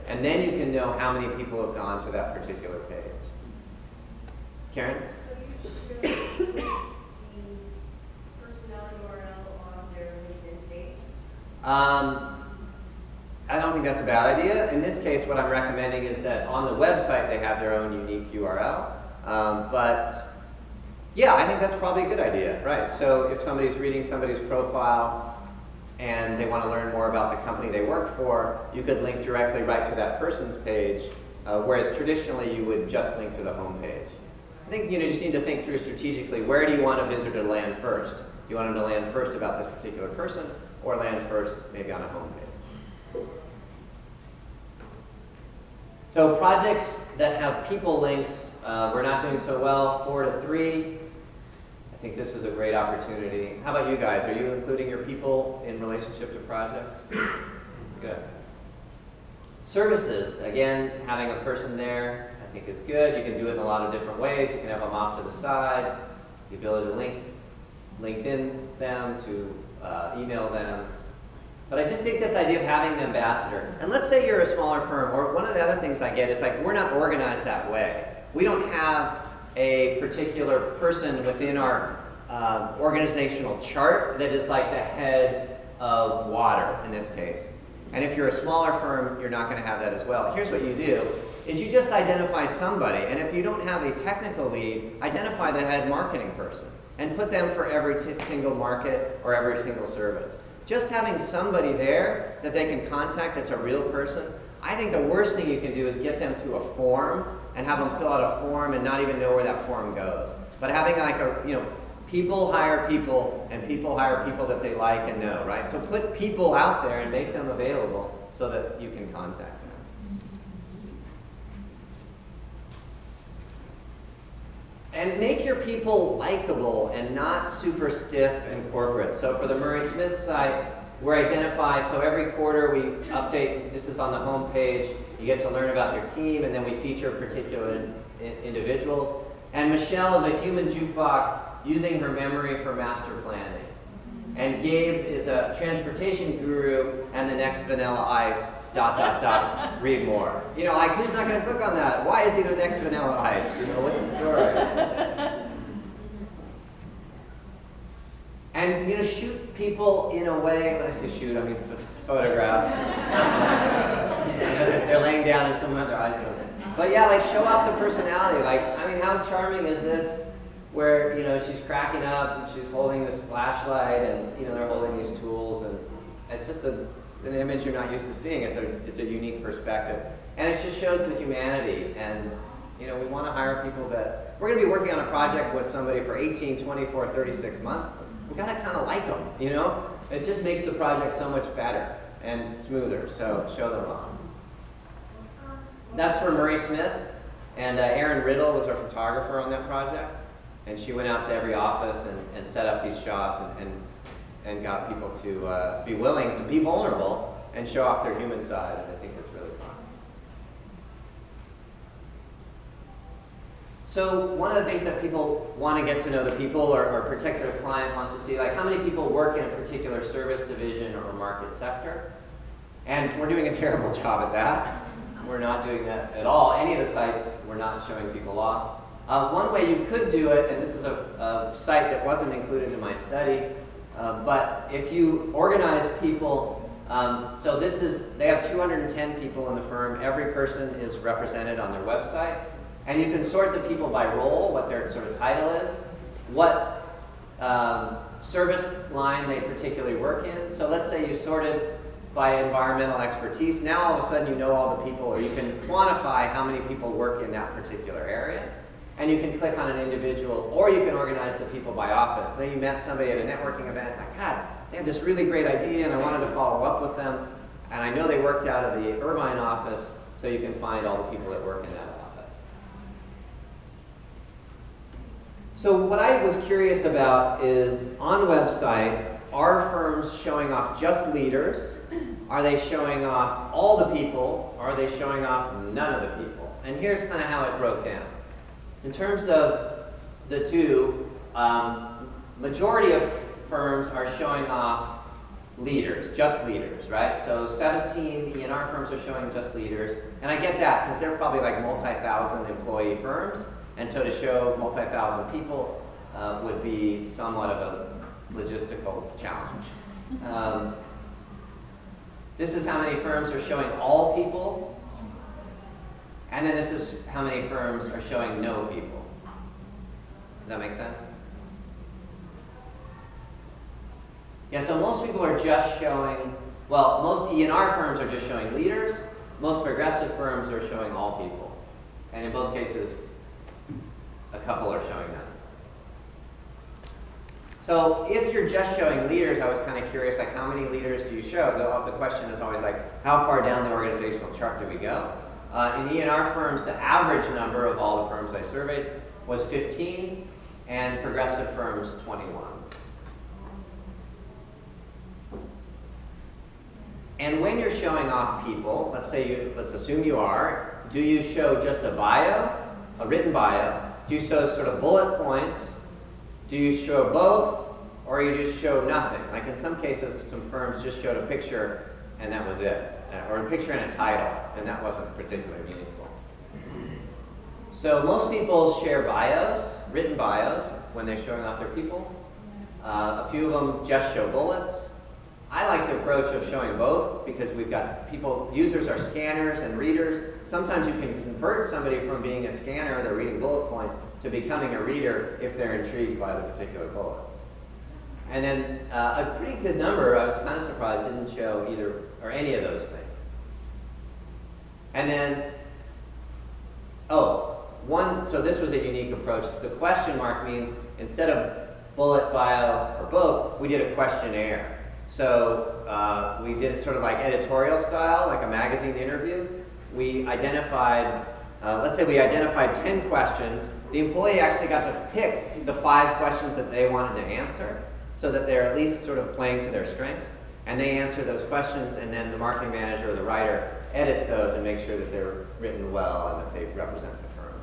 and then you can know how many people have gone to that particular page. Karen? So you should put the personnel URL on their LinkedIn page? I don't think that's a bad idea. In this case, what I'm recommending is that on the website they have their own unique URL. But yeah, I think that's probably a good idea, right? So if somebody's reading somebody's profile and they want to learn more about the company they work for, you could link directly right to that person's page, whereas traditionally you would just link to the home page. I think you just need to think through strategically, where do you want a visitor to land first? Do you want them to land first about this particular person, or land first maybe on a home page? So projects that have people links, we're not doing so well, 4 to 3. I think this is a great opportunity. How about you guys? Are you including your people in relationship to projects? Good. Services, again, having a person there I think is good. You can do it in a lot of different ways. You can have them off to the side, the ability to link LinkedIn them, to email them. But I just think this idea of having an ambassador, and let's say you're a smaller firm, or one of the other things I get is like, we're not organized that way. We don't have a particular person within our organizational chart that is like the head of water in this case. And if you're a smaller firm, you're not going to have that as well. Here's what you do, is you just identify somebody, and if you don't have a technical lead, identify the head marketing person, and put them for every single market or every single service. Just having somebody there that they can contact that's a real person, I think the worst thing you can do is get them to a form and have them fill out a form and not even know where that form goes. But having like a, people hire people and people hire people that they like and know, right? So put people out there and make them available so that you can contact them. And make your people likable and not super stiff and corporate. So for the Murray Smith site, we're identify, so every quarter we update, this is on the home page, you get to learn about their team, and then we feature particular individuals. And Michelle is a human jukebox using her memory for master planning. And Gabe is a transportation guru and the next Vanilla Ice, ... read more. Like, who's not going to click on that? Why is he the next Vanilla Ice? What's the story? And, shoot people in a way, when I say shoot, I mean photograph. They're laying down and someone has their eyes open. But yeah, like, show off the personality. Like, I mean, how charming is this? Where, she's cracking up and she's holding this flashlight and, they're holding these tools, and it's just an image you're not used to seeing. It's a unique perspective. And it just shows the humanity. And, we want to hire people that, we're going to be working on a project with somebody for 18, 24, 36 months. We got to kind of like them, It just makes the project so much better and smoother, so show them off. That's for Murray Smith. And Erin Riddle was our photographer on that project. And she went out to every office and set up these shots and got people to be willing to be vulnerable and show off their human side, and I think that's really fun. So one of the things that people want to get to know the people, or a particular client wants to see, like, how many people work in a particular service division or market sector. And we're doing a terrible job at that. We're not doing that at all. Any of the sites, we're not showing people off. One way you could do it, and this is a site that wasn't included in my study, but if you organize people, so they have 210 people in the firm. Every person is represented on their website. And you can sort the people by role, what their sort of title is, what service line they particularly work in. So let's say you sorted by environmental expertise. Now all of a sudden you know all the people, or you can quantify how many people work in that particular area. And you can click on an individual, or you can organize the people by office. So you met somebody at a networking event, like, God, they had this really great idea and I wanted to follow up with them. And I know they worked out of the Irvine office, so you can find all the people that work in that office. So what I was curious about is, on websites, are firms showing off just leaders? Are they showing off all the people? Or are they showing off none of the people? And here's kind of how it broke down. In terms of the two, majority of firms are showing off leaders, just leaders, right? So 17 E&R firms are showing just leaders, and I get that because they're probably like multi-thousand employee firms, and so to show multi-thousand people would be somewhat of a logistical challenge. This is how many firms are showing all people, and then this is how many firms are showing no people. Does that make sense? Yeah, so most people are just showing, well, most E&R firms are just showing leaders. Most progressive firms are showing all people. And in both cases, a couple are showing them. So if you're just showing leaders, I was kind of curious, like how many leaders do you show? The question is always like, how far down the organizational chart do we go? In E&R firms, the average number of all the firms I surveyed was 15, and progressive firms, 21. And when you're showing off people, let's assume you are, do you show just a bio, a written bio? Do you show sort of bullet points? Do you show both, or you just show nothing? Like in some cases, some firms just showed a picture and that was it, or a picture and a title, and that wasn't particularly meaningful. So most people share bios, written bios, when they're showing off their people. A few of them just show bullets. I like the approach of showing both because we've got people, users are scanners and readers. Sometimes you can convert somebody from being a scanner, they're reading bullet points, to becoming a reader if they're intrigued by the particular bullets. And then a pretty good number, I was kind of surprised, didn't show either or any of those things. And then, so this was a unique approach. The question mark means instead of bullet, bio, or both, we did a questionnaire. So we did it sort of like editorial style, like a magazine interview. We identified, let's say we identified 10 questions. The employee actually got to pick the 5 questions that they wanted to answer so that they're at least sort of playing to their strengths. And they answer those questions, and then the marketing manager or the writer edits those and makes sure that they're written well and that they represent the firm.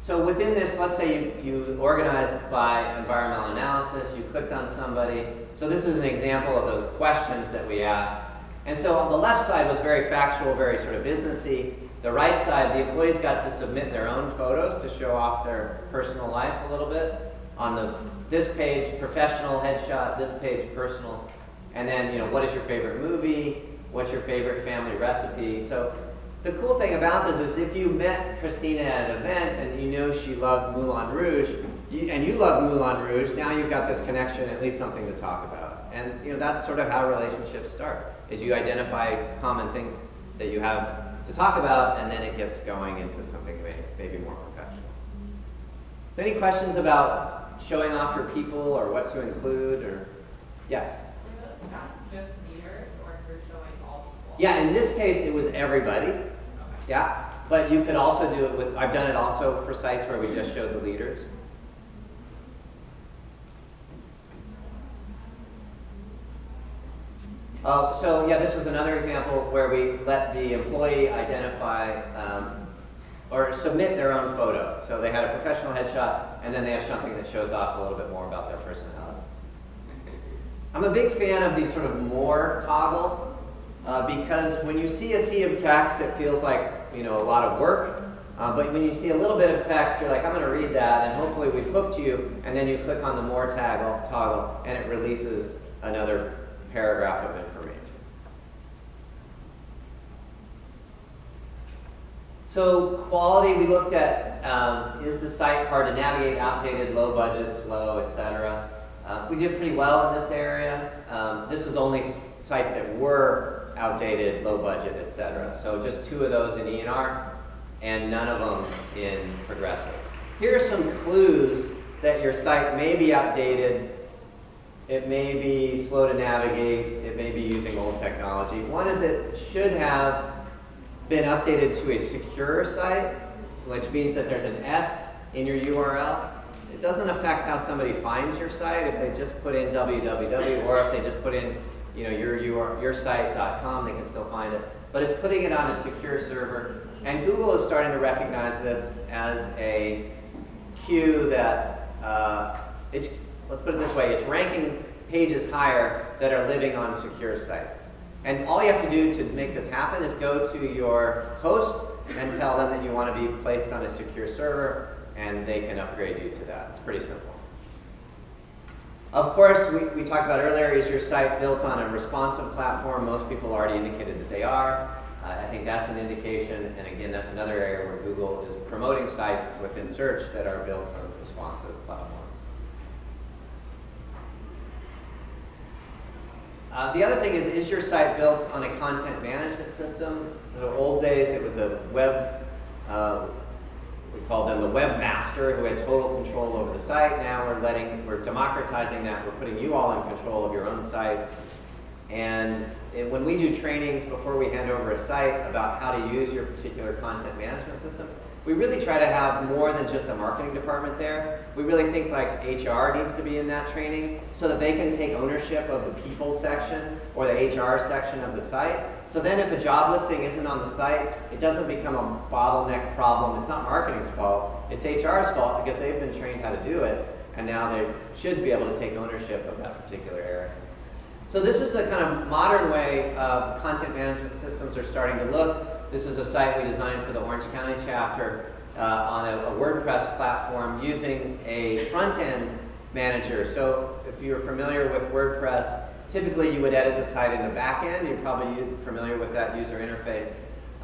So within this, let's say you organized by environmental analysis, you clicked on somebody. So this is an example of those questions that we asked. And so on the left side was very factual, very sort of businessy. The right side, the employees got to submit their own photos to show off their personal life a little bit. On this page, professional headshot, this page, personal. And then, what is your favorite movie? What's your favorite family recipe? So the cool thing about this is if you met Christina at an event and you know she loved Moulin Rouge, and you love Moulin Rouge, now you've got this connection, at least something to talk about. And that's sort of how relationships start, is you identify common things that you have to talk about, and then it gets going into something maybe more professional. Any questions about showing off your people or what to include? Or yes? Were those stats just leaders, or if you're showing all people? Yeah, in this case it was everybody. Okay. Yeah, but you could also do it with, I've done it also for sites where we just showed the leaders. So yeah, this was another example where we let the employee identify or submit their own photo. So they had a professional headshot, and then they have something that shows off a little bit more about their personality. I'm a big fan of the sort of more toggle because when you see a sea of text, it feels like a lot of work. But when you see a little bit of text, you're like, I'm going to read that, and hopefully we've hooked you. And then you click on the more toggle, and it releases another paragraph of information. So quality, we looked at, is the site hard to navigate, outdated, low budget, slow, etc. We did pretty well in this area. This was only sites that were outdated, low budget, etc. So just 2 of those in E&R, and none of them in progressive. Here are some clues that your site may be outdated. It may be slow to navigate. It may be using old technology. One is it should have been updated to a secure site, which means that there's an S in your URL. It doesn't affect how somebody finds your site if they just put in www, or if they just put in yoursite.com, they can still find it. But it's putting it on a secure server. And Google is starting to recognize this as a cue that let's put it this way, it's ranking pages higher that are living on secure sites. And all you have to do to make this happen is go to your host and tell them that you want to be placed on a secure server, and they can upgrade you to that. It's pretty simple. Of course, we talked about earlier, is your site built on a responsive platform? Most people already indicated that they are. I think that's an indication, and again, that's another area where Google is promoting sites within search that are built on responsive platforms. The other thing is your site built on a content management system? In the old days, it was a web, we called them the webmaster, who had total control over the site. Now we're democratizing that. We're putting you all in control of your own sites. And when we do trainings before we hand over a site about how to use your particular content management system, we really try to have more than just a marketing department there. We really think like HR needs to be in that training so that they can take ownership of the people section or the HR section of the site. So then if a job listing isn't on the site, it doesn't become a bottleneck problem. It's not marketing's fault, it's HR's fault because they've been trained how to do it, and now they should be able to take ownership of that particular area. So this is the kind of modern way content management systems are starting to look. This is a site we designed for the Orange County chapter on a WordPress platform using a front-end manager. So if you're familiar with WordPress, typically you would edit the site in the back end. You're probably familiar with that user interface.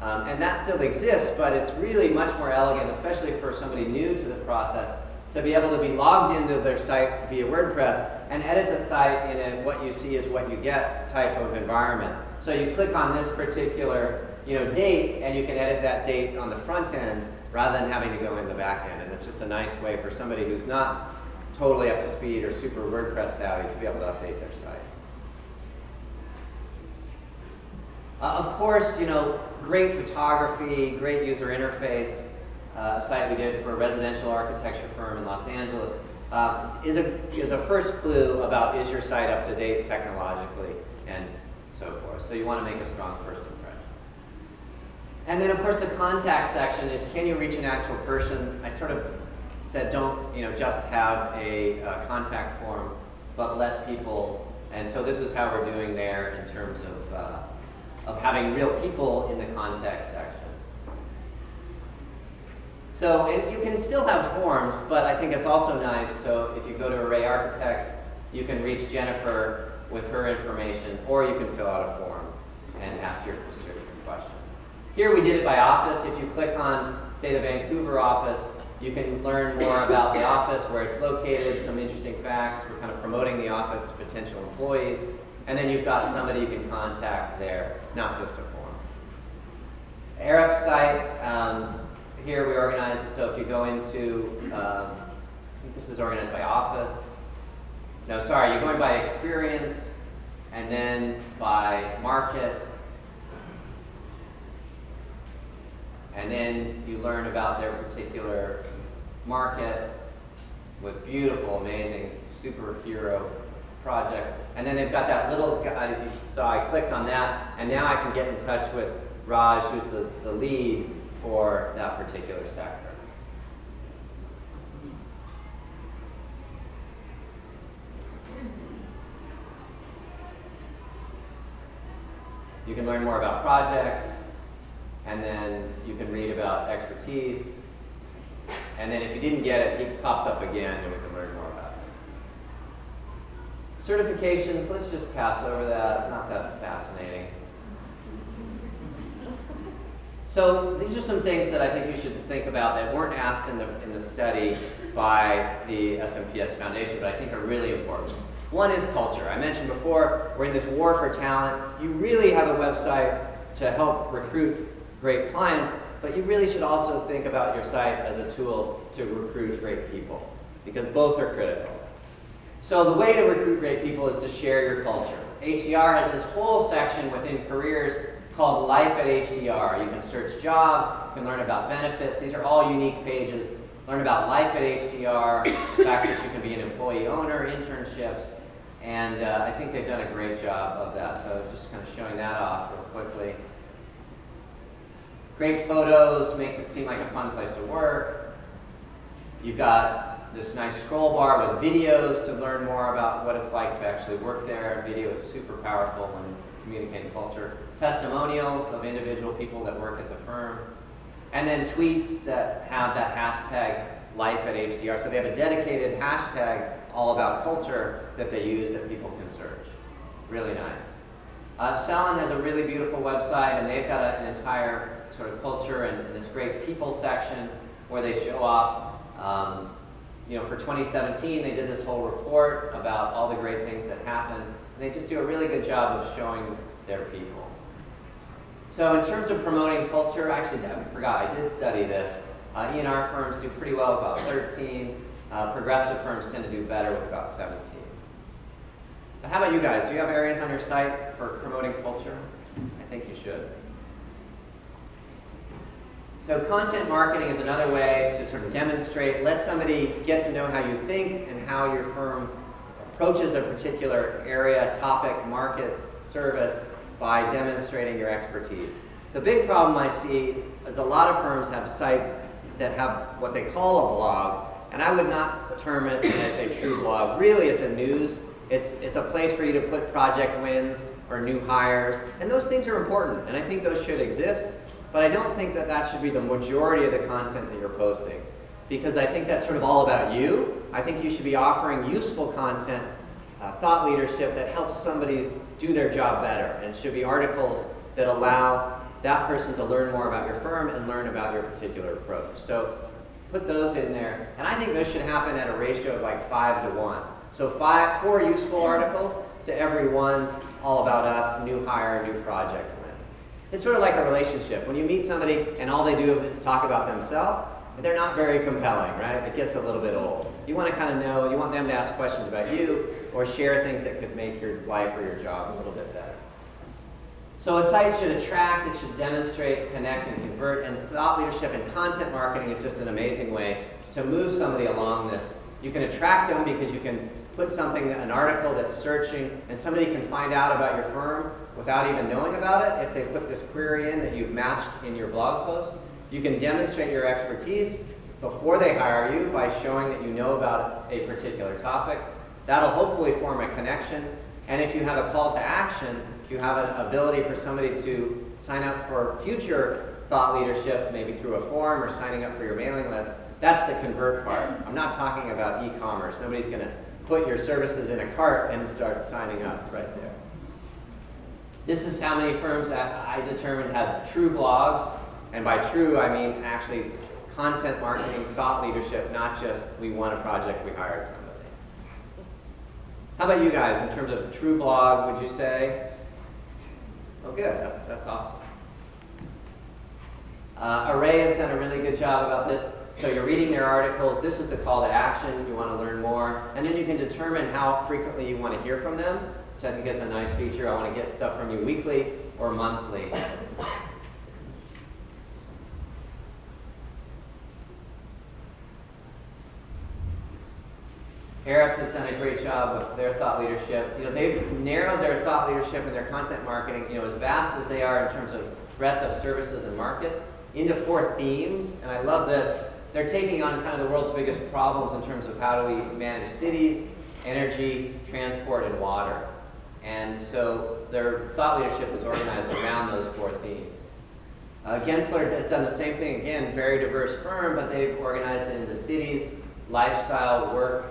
And that still exists, but it's really much more elegant, especially for somebody new to the process, to be able to be logged into their site via WordPress and edit the site in a what you see is what you get type of environment. So you click on this particular date, and you can edit that date on the front end rather than having to go in the back end. And it's just a nice way for somebody who's not totally up to speed or super WordPress savvy to be able to update their site. Of course, great photography, great user interface. A site we did for a residential architecture firm in Los Angeles is a first clue about is your site up to date technologically and so forth. So you want to make a strong first impression. And then of course the contact section is, can you reach an actual person? I sort of said don't just have a contact form, but let people, and so this is how we're doing there in terms of having real people in the contact section. So you can still have forms, but I think it's also nice, so if you go to Array Architects, you can reach Jennifer with her information, or you can fill out a form and ask your specific question. Here we did it by office. If you click on, say, the Vancouver office, you can learn more about the office, where it's located, some interesting facts. We're kind of promoting the office to potential employees. And then you've got somebody you can contact there, not just a form. Arep's site, here we organized, so if you go into, I think this is organized by office. No, sorry, you're going by experience, and then by market. And then you learn about their particular market with beautiful, amazing superhero project. And then they've got that little guy, as you saw, I clicked on that, and now I can get in touch with Raj, who's the lead for that particular sector. You can learn more about projects, and then you can read about expertise. And then if you didn't get it, it pops up again, and we can learn more about it. Certifications, let's just pass over that, not that fascinating. So these are some things that I think you should think about that weren't asked in the study by the SMPS Foundation, but I think are really important. One is culture. I mentioned before, we're in this war for talent. You really have a website to help recruit great clients, but you really should also think about your site as a tool to recruit great people, because both are critical. So the way to recruit great people is to share your culture. HDR has this whole section within careers called Life at HDR. You can search jobs, you can learn about benefits. These are all unique pages. Learn about life at HDR, the fact that you can be an employee owner, internships, and I think they've done a great job of that. So just kind of showing that off real quickly. Great photos, makes it seem like a fun place to work. You've got this nice scroll bar with videos to learn more about what it's like to actually work there. Video is super powerful when communicating culture. Testimonials of individual people that work at the firm. And then tweets that have that hashtag life at HDR. So they have a dedicated hashtag all about culture that they use that people can search. Really nice. Cellen has a really beautiful website, and they've got an entire sort of culture and this great people section where they show off, for 2017, they did this whole report about all the great things that happened, and they just do a really good job of showing their people. So in terms of promoting culture, actually, I forgot, I did study this. E&R firms do pretty well with about 13. Progressive firms tend to do better with about 17. So how about you guys? Do you have areas on your site for promoting culture? I think you should. So content marketing is another way to sort of demonstrate, let somebody get to know how you think and how your firm approaches a particular area, topic, market, service by demonstrating your expertise. The big problem I see is a lot of firms have sites that have what they call a blog, and I would not term it as a true blog. Really, it's a news. It's a place for you to put project wins or new hires, and those things are important, and I think those should exist. But I don't think that that should be the majority of the content that you're posting, because I think that's sort of all about you. I think you should be offering useful content, thought leadership that helps somebody do their job better, and it should be articles that allow that person to learn more about your firm and learn about your particular approach. So put those in there, and I think those should happen at a ratio of like 5 to 1. So 4 useful articles to every one all about us, new hire, new project. It's sort of like a relationship. When you meet somebody and all they do is talk about themselves, they're not very compelling, right? It gets a little bit old. You want to kind of know, you want them to ask questions about you or share things that could make your life or your job a little bit better. So a site should attract, it should demonstrate, connect, and convert, and thought leadership and content marketing is just an amazing way to move somebody along this. You can attract them because you can put something, an article that's searching, and somebody can find out about your firm without even knowing about it if they put this query in that you've matched in your blog post. You can demonstrate your expertise before they hire you by showing that you know about a particular topic. That'll hopefully form a connection. And if you have a call to action, if you have an ability for somebody to sign up for future thought leadership, maybe through a forum or signing up for your mailing list, that's the convert part. I'm not talking about e-commerce. Nobody's going to put your services in a cart and start signing up right there. This is how many firms that I determined have true blogs, and by true I mean actually content marketing, thought leadership, not just we won a project, we hired somebody. How about you guys in terms of true blog, would you say? Oh good, that's awesome. Array has done a really good job about this. So you're reading their articles, this is the call to action, you want to learn more, and then you can determine how frequently you want to hear from them, which I think is a nice feature. I want to get stuff from you weekly or monthly. Arup has done a great job with their thought leadership. They've narrowed their thought leadership and their content marketing, as vast as they are in terms of breadth of services and markets, into 4 themes, and I love this. They're taking on kind of the world's biggest problems in terms of how do we manage cities, energy, transport, and water. And so their thought leadership is organized around those 4 themes. Gensler has done the same thing, again, very diverse firm, but they've organized it into cities, lifestyle, work,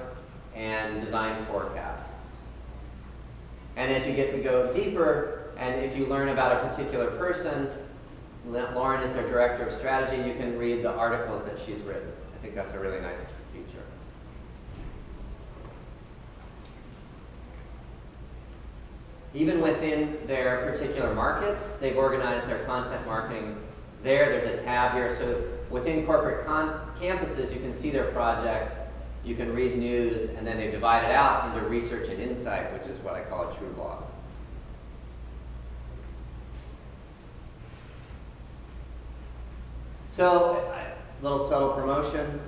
and design forecasts. And as you get to go deeper, and if you learn about a particular person, Lauren is their director of strategy, you can read the articles that she's written. I think that's a really nice feature. Even within their particular markets, they've organized their content marketing there. There's a tab here. So within corporate campuses, you can see their projects, you can read news, and then they divide it out into research and insight, which is what I call a true blog. So, a little subtle promotion.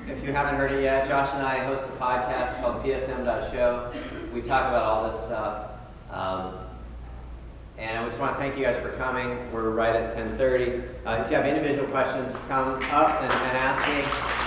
If you haven't heard it yet, Josh and I host a podcast called PSM.show. We talk about all this stuff. And I just want to thank you guys for coming. We're right at 10:30. If you have individual questions, come up and ask me.